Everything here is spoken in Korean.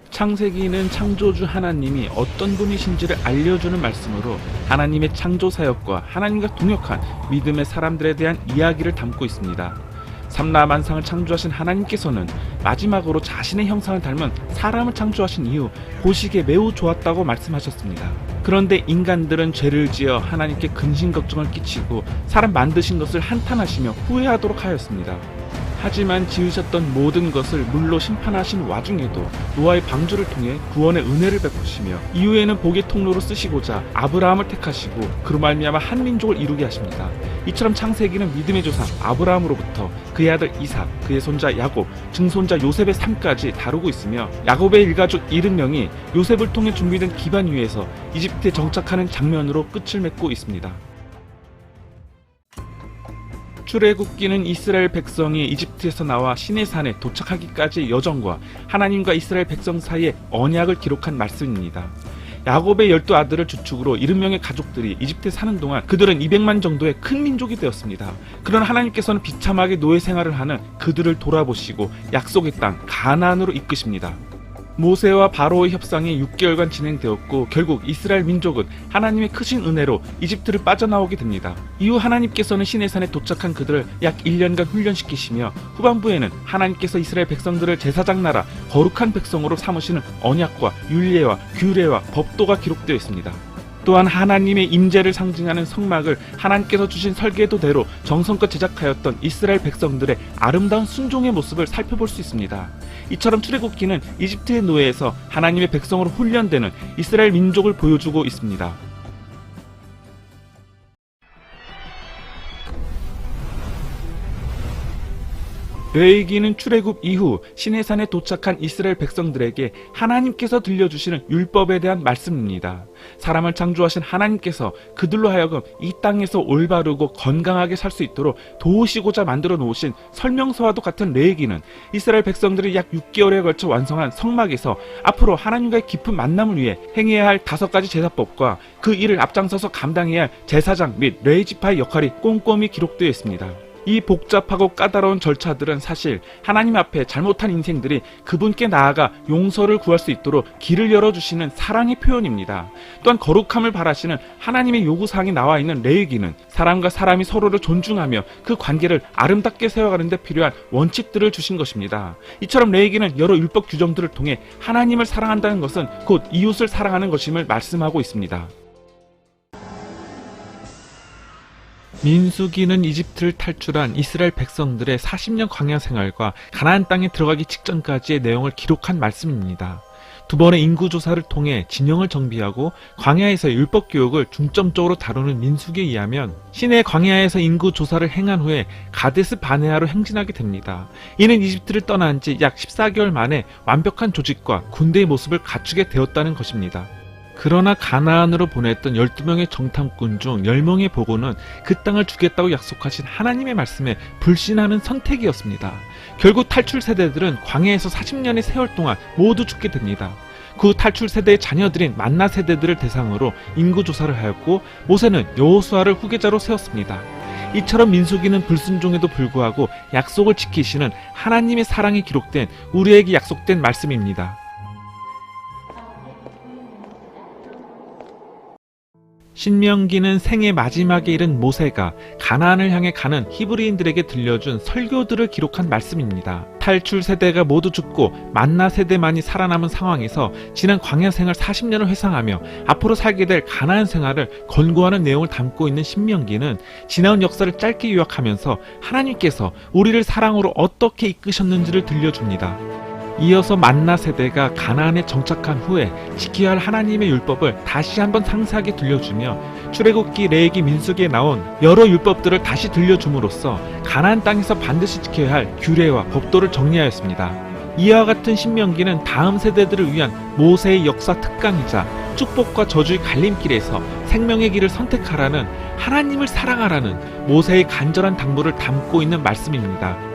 창세기는 창조주 하나님이 어떤 분이신지를 알려주는 말씀으로 하나님의 창조 사역과 하나님과 동역한 믿음의 사람들에 대한 이야기를 담고 있습니다. 삼라만상을 창조하신 하나님께서는 마지막으로 자신의 형상을 닮은 사람을 창조하신 이후 보시기에 매우 좋았다고 말씀하셨습니다. 그런데 인간들은 죄를 지어 하나님께 근심 걱정을 끼치고 사람 만드신 것을 한탄하시며 후회하도록 하였습니다. 하지만 지으셨던 모든 것을 물로 심판하신 와중에도 노아의 방주를 통해 구원의 은혜를 베푸시며 이후에는 복의 통로로 쓰시고자 아브라함을 택하시고 그로 말미암아 한 민족을 이루게 하십니다. 이처럼 창세기는 믿음의 조상 아브라함으로부터 그의 아들 이삭, 그의 손자 야곱, 증손자 요셉의 삶까지 다루고 있으며 야곱의 일가족 70명이 요셉을 통해 준비된 기반 위에서 이집트에 정착하는 장면으로 끝을 맺고 있습니다. 출애굽기는 이스라엘 백성이 이집트에서 나와 시내산에 도착하기까지의 여정과 하나님과 이스라엘 백성 사이의 언약을 기록한 말씀입니다. 야곱의 12아들을 주축으로 70명의 가족들이 이집트에 사는 동안 그들은 200만 정도의 큰 민족이 되었습니다. 그러나 하나님께서는 비참하게 노예 생활을 하는 그들을 돌아보시고 약속의 땅 가나안으로 이끄십니다. 모세와 바로의 협상이 6개월간 진행되었고 결국 이스라엘 민족은 하나님의 크신 은혜로 이집트를 빠져나오게 됩니다. 이후 하나님께서는 시내산에 도착한 그들을 약 1년간 훈련시키시며 후반부에는 하나님께서 이스라엘 백성들을 제사장 나라 거룩한 백성으로 삼으시는 언약과 율례와 규례와 법도가 기록되어 있습니다. 또한 하나님의 임재를 상징하는 성막을 하나님께서 주신 설계도대로 정성껏 제작하였던 이스라엘 백성들의 아름다운 순종의 모습을 살펴볼 수 있습니다. 이처럼 출애굽기는 이집트의 노예에서 하나님의 백성으로 훈련되는 이스라엘 민족을 보여주고 있습니다. 레위기는 출애굽 이후 시내산에 도착한 이스라엘 백성들에게 하나님께서 들려주시는 율법에 대한 말씀입니다. 사람을 창조하신 하나님께서 그들로 하여금 이 땅에서 올바르고 건강하게 살 수 있도록 도우시고자 만들어 놓으신 설명서와도 같은 레위기는 이스라엘 백성들이 약 6개월에 걸쳐 완성한 성막에서 앞으로 하나님과의 깊은 만남을 위해 행해야 할 5가지 제사법과 그 일을 앞장서서 감당해야 할 제사장 및 레위지파의 역할이 꼼꼼히 기록되어 있습니다. 이 복잡하고 까다로운 절차들은 사실 하나님 앞에 잘못한 인생들이 그분께 나아가 용서를 구할 수 있도록 길을 열어주시는 사랑의 표현입니다. 또한 거룩함을 바라시는 하나님의 요구사항이 나와 있는 레위기는 사람과 사람이 서로를 존중하며 그 관계를 아름답게 세워가는 데 필요한 원칙들을 주신 것입니다. 이처럼 레위기는 여러 율법 규정들을 통해 하나님을 사랑한다는 것은 곧 이웃을 사랑하는 것임을 말씀하고 있습니다. 민수기는 이집트를 탈출한 이스라엘 백성들의 40년 광야 생활과 가나안 땅에 들어가기 직전까지의 내용을 기록한 말씀입니다. 2번의 인구조사를 통해 진영을 정비하고 광야에서의 율법 교육을 중점적으로 다루는 민수기에 의하면 시내 광야에서 인구조사를 행한 후에 가데스 바네아로 행진하게 됩니다. 이는 이집트를 떠난 지 약 14개월 만에 완벽한 조직과 군대의 모습을 갖추게 되었다는 것입니다. 그러나 가나안으로 보냈던 12명의 정탐꾼 중 10명의 보고는 그 땅을 주겠다고 약속하신 하나님의 말씀에 불신하는 선택이었습니다. 결국 탈출 세대들은 광야에서 40년의 세월 동안 모두 죽게 됩니다. 그 탈출 세대의 자녀들인 만나 세대들을 대상으로 인구조사를 하였고 모세는 여호수아를 후계자로 세웠습니다. 이처럼 민수기는 불순종에도 불구하고 약속을 지키시는 하나님의 사랑이 기록된 우리에게 약속된 말씀입니다. 신명기는 생의 마지막에 이른 모세가 가나안을 향해 가는 히브리인들에게 들려준 설교들을 기록한 말씀입니다. 탈출 세대가 모두 죽고 만나 세대만이 살아남은 상황에서 지난 광야 생활 40년을 회상하며 앞으로 살게 될 가나안 생활을 권고하는 내용을 담고 있는 신명기는 지나온 역사를 짧게 요약하면서 하나님께서 우리를 사랑으로 어떻게 이끄셨는지를 들려줍니다. 이어서 만나 세대가 가나안에 정착한 후에 지켜야 할 하나님의 율법을 다시 한번 상세하게 들려주며 출애굽기, 레위기, 민수기에 나온 여러 율법들을 다시 들려줌으로써 가나안 땅에서 반드시 지켜야 할 규례와 법도를 정리하였습니다. 이와 같은 신명기는 다음 세대들을 위한 모세의 역사 특강이자 축복과 저주의 갈림길에서 생명의 길을 선택하라는 하나님을 사랑하라는 모세의 간절한 당부를 담고 있는 말씀입니다.